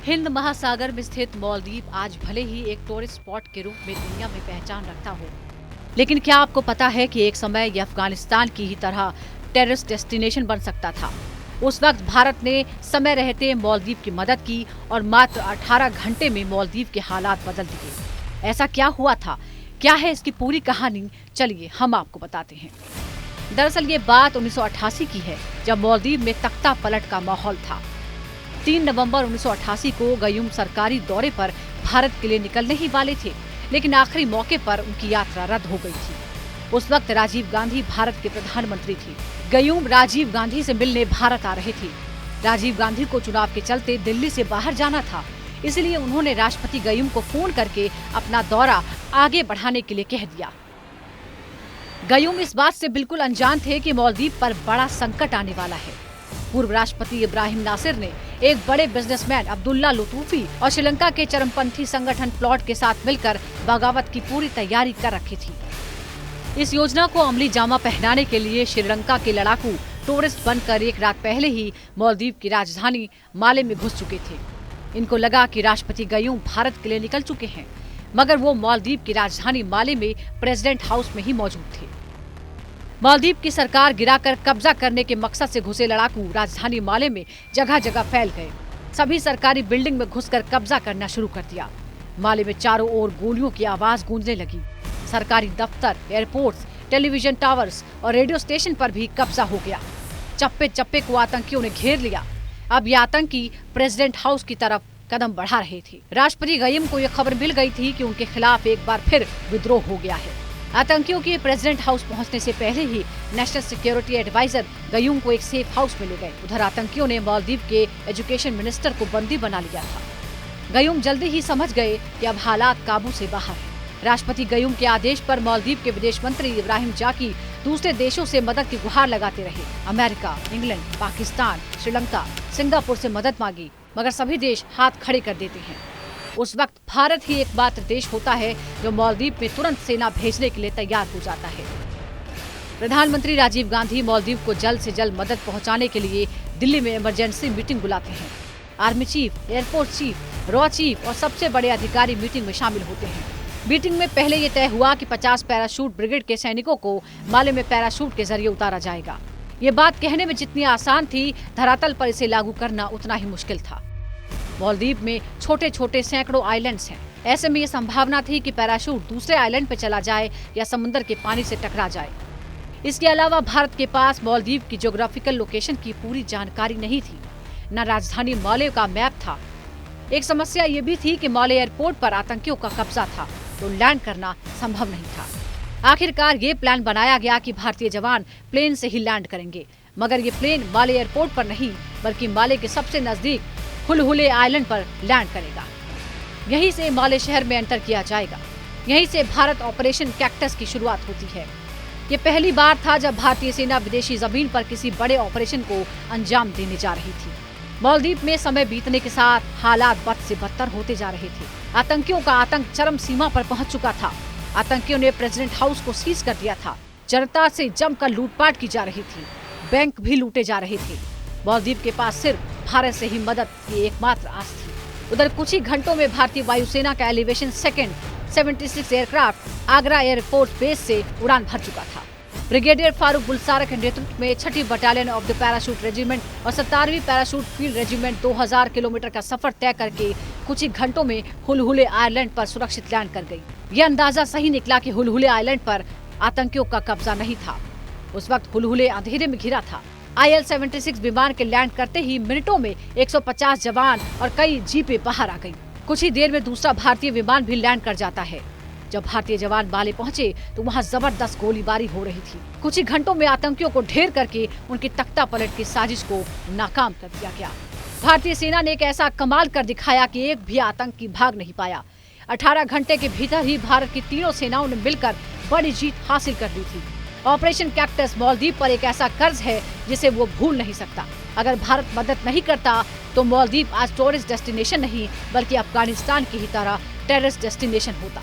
हिंद महासागर में स्थित मालदीव आज भले ही एक टूरिस्ट स्पॉट के रूप में दुनिया में पहचान रखता हो, लेकिन क्या आपको पता है कि एक समय यह अफगानिस्तान की ही तरह टेररिस्ट डेस्टिनेशन बन सकता था। उस वक्त भारत ने समय रहते मालदीव की मदद की और मात्र 18 घंटे में मालदीव के हालात बदल दिए। ऐसा क्या हुआ था, क्या है इसकी पूरी कहानी, चलिए हम आपको बताते हैं। दरअसल ये बात 1988 की है, जब मालदीव में तख्ता पलट का माहौल था। 3 नवंबर 1988 को गयूम सरकारी दौरे पर भारत के लिए निकलने ही वाले थे, लेकिन आखिरी मौके पर उनकी यात्रा रद्द हो गई थी। उस वक्त राजीव गांधी भारत के प्रधानमंत्री थे। गयूम राजीव गांधी से मिलने भारत आ रहे थे। राजीव गांधी को चुनाव के चलते दिल्ली से बाहर जाना था, इसलिए उन्होंने राष्ट्रपति गयूम को फोन करके अपना दौरा आगे बढ़ाने के लिए कह दिया। गयूम इस बात से बिल्कुल अनजान थे कि मालदीव पर बड़ा संकट आने वाला है। पूर्व राष्ट्रपति इब्राहिम नासिर ने एक बड़े बिजनेसमैन अब्दुल्ला लुतूफी और श्रीलंका के चरमपंथी संगठन प्लॉट के साथ मिलकर बगावत की पूरी तैयारी कर रखी थी। इस योजना को अमली जामा पहनाने के लिए श्रीलंका के लड़ाकू टूरिस्ट बनकर एक रात पहले ही मालदीव की राजधानी माले में घुस चुके थे। इनको लगा कि राष्ट्रपति गयूम भारत के लिए निकल चुके हैं, मगर वो मालदीव की राजधानी माले में प्रेसिडेंट हाउस में ही मौजूद थे। मालदीव की सरकार गिराकर कब्जा करने के मकसद से घुसे लड़ाकू राजधानी माले में जगह जगह फैल गए। सभी सरकारी बिल्डिंग में घुसकर कब्जा करना शुरू कर दिया। माले में चारों ओर गोलियों की आवाज गूंजने लगी। सरकारी दफ्तर, एयरपोर्ट्स, टेलीविजन टावर्स और रेडियो स्टेशन पर भी कब्जा हो गया। चप्पे चप्पे को आतंकियों ने घेर लिया। अब ये आतंकी प्रेसिडेंट हाउस की तरफ कदम बढ़ा रहे थे। राष्ट्रपति गयूम को यह खबर मिल गई थी कि उनके खिलाफ एक बार फिर विद्रोह हो गया है। आतंकियों के प्रेसिडेंट हाउस पहुंचने से पहले ही नेशनल सिक्योरिटी एडवाइजर गयूम को एक सेफ हाउस में ले गए। उधर आतंकियों ने मालदीव के एजुकेशन मिनिस्टर को बंदी बना लिया था। गयूम जल्दी ही समझ गए कि अब हालात काबू से बाहर है। राष्ट्रपति गयूम के आदेश पर मालदीव के विदेश मंत्री इब्राहिम जाकी दूसरे देशों से मदद की गुहार लगाते रहे। America, England, Pakistan, Sri Lanka, Singapore से मदद मांगी, मगर सभी देश हाथ खड़े कर देते हैं। उस वक्त भारत ही एकमात्र देश होता है जो मालदीव में तुरंत सेना भेजने के लिए तैयार हो जाता है। प्रधानमंत्री राजीव गांधी मालदीव को जल्द से जल्द मदद पहुंचाने के लिए दिल्ली में इमरजेंसी मीटिंग बुलाते हैं। Army chief, air force chief, raw chief और सबसे बड़े अधिकारी मीटिंग में शामिल होते हैं। मीटिंग में पहले ये तय हुआ कि 50 पैराशूट ब्रिगेड के सैनिकों को माले में पैराशूट के जरिए उतारा जाएगा। ये बात कहने में जितनी आसान थी, धरातल पर इसे लागू करना उतना ही मुश्किल था। मालदीव में छोटे छोटे सैकड़ों आइलैंड्स हैं। ऐसे में ये संभावना थी कि पैराशूट दूसरे आइलैंड पर चला जाए या समुद्र के पानी से टकरा जाए। इसके अलावा भारत के पास मालदीव की ज्योग्राफिकल लोकेशन की पूरी जानकारी नहीं थी, न राजधानी माले का मैप था। एक समस्या ये भी थी कि माले एयरपोर्ट पर आतंकियों का कब्जा था, तो लैंड करना संभव नहीं था। आखिरकार ये प्लान बनाया गया कि भारतीय जवान प्लेन से ही लैंड करेंगे, मगर ये प्लेन माले एयरपोर्ट पर नहीं, बल्कि माले के सबसे नजदीक हुलहुले आइलैंड पर लैंड करेगा। यहीं से माले शहर में एंटर किया जाएगा। यहीं से भारत ऑपरेशन कैक्टस की शुरुआत होती है। ये पहली बार था जब भारतीय सेना विदेशी जमीन पर किसी बड़े ऑपरेशन को अंजाम देने जा रही थी। मालदीव में समय बीतने के साथ हालात बद से बदतर होते जा रहे थे। आतंकियों का आतंक चरम सीमा पर पहुंच चुका था। आतंकियों ने प्रेसिडेंट हाउस को सीज कर दिया था। जनता से जमकर लूटपाट की जा रही थी। बैंक भी लूटे जा रहे थे। मालदीव के पास सिर्फ भारत से ही मदद की एकमात्र आस थी। उधर कुछ ही घंटों में भारतीय वायुसेना का elevation second 76 aircraft Agra air force base से उड़ान भर चुका था। ब्रिगेडियर फारूक बुलसारा के नेतृत्व में 6ठी battalion of the parachute regiment और 17वीं पैराशूट फील्ड रेजिमेंट 2000 किलोमीटर का सफर तय करके कुछ ही घंटों में हुलहुले आइलैंड पर सुरक्षित लैंड कर गई। ये अंदाजा सही निकला कि हुलहुले आइलैंड पर आतंकियों का कब्जा नहीं था। उस वक्त हुलहुले अंधेरे में घिरा था। IL-76 विमान के लैंड करते ही मिनटों में 150 जवान और कई जीपें बाहर आ गईं। कुछ ही देर में दूसरा भारतीय विमान भी लैंड कर जाता है। जब भारतीय जवान माले पहुंचे तो वहां जबरदस्त गोलीबारी हो रही थी। कुछ ही घंटों में आतंकियों को ढेर करके उनकी तख्ता पलट की साजिश को नाकाम कर दिया गया। भारतीय सेना ने एक ऐसा कमाल कर दिखाया कि एक भी आतंकी भाग नहीं पाया। 18 घंटे के भीतर ही भारत की तीनों सेनाओं ने मिलकर बड़ी जीत हासिल कर ली थी। ऑपरेशन कैक्टस मालदीव पर एक ऐसा कर्ज है जिसे वो भूल नहीं सकता। अगर भारत मदद नहीं करता तो मालदीव आज टूरिस्ट डेस्टिनेशन नहीं, बल्कि अफगानिस्तान की ही तरह टेररिस्ट डेस्टिनेशन होता।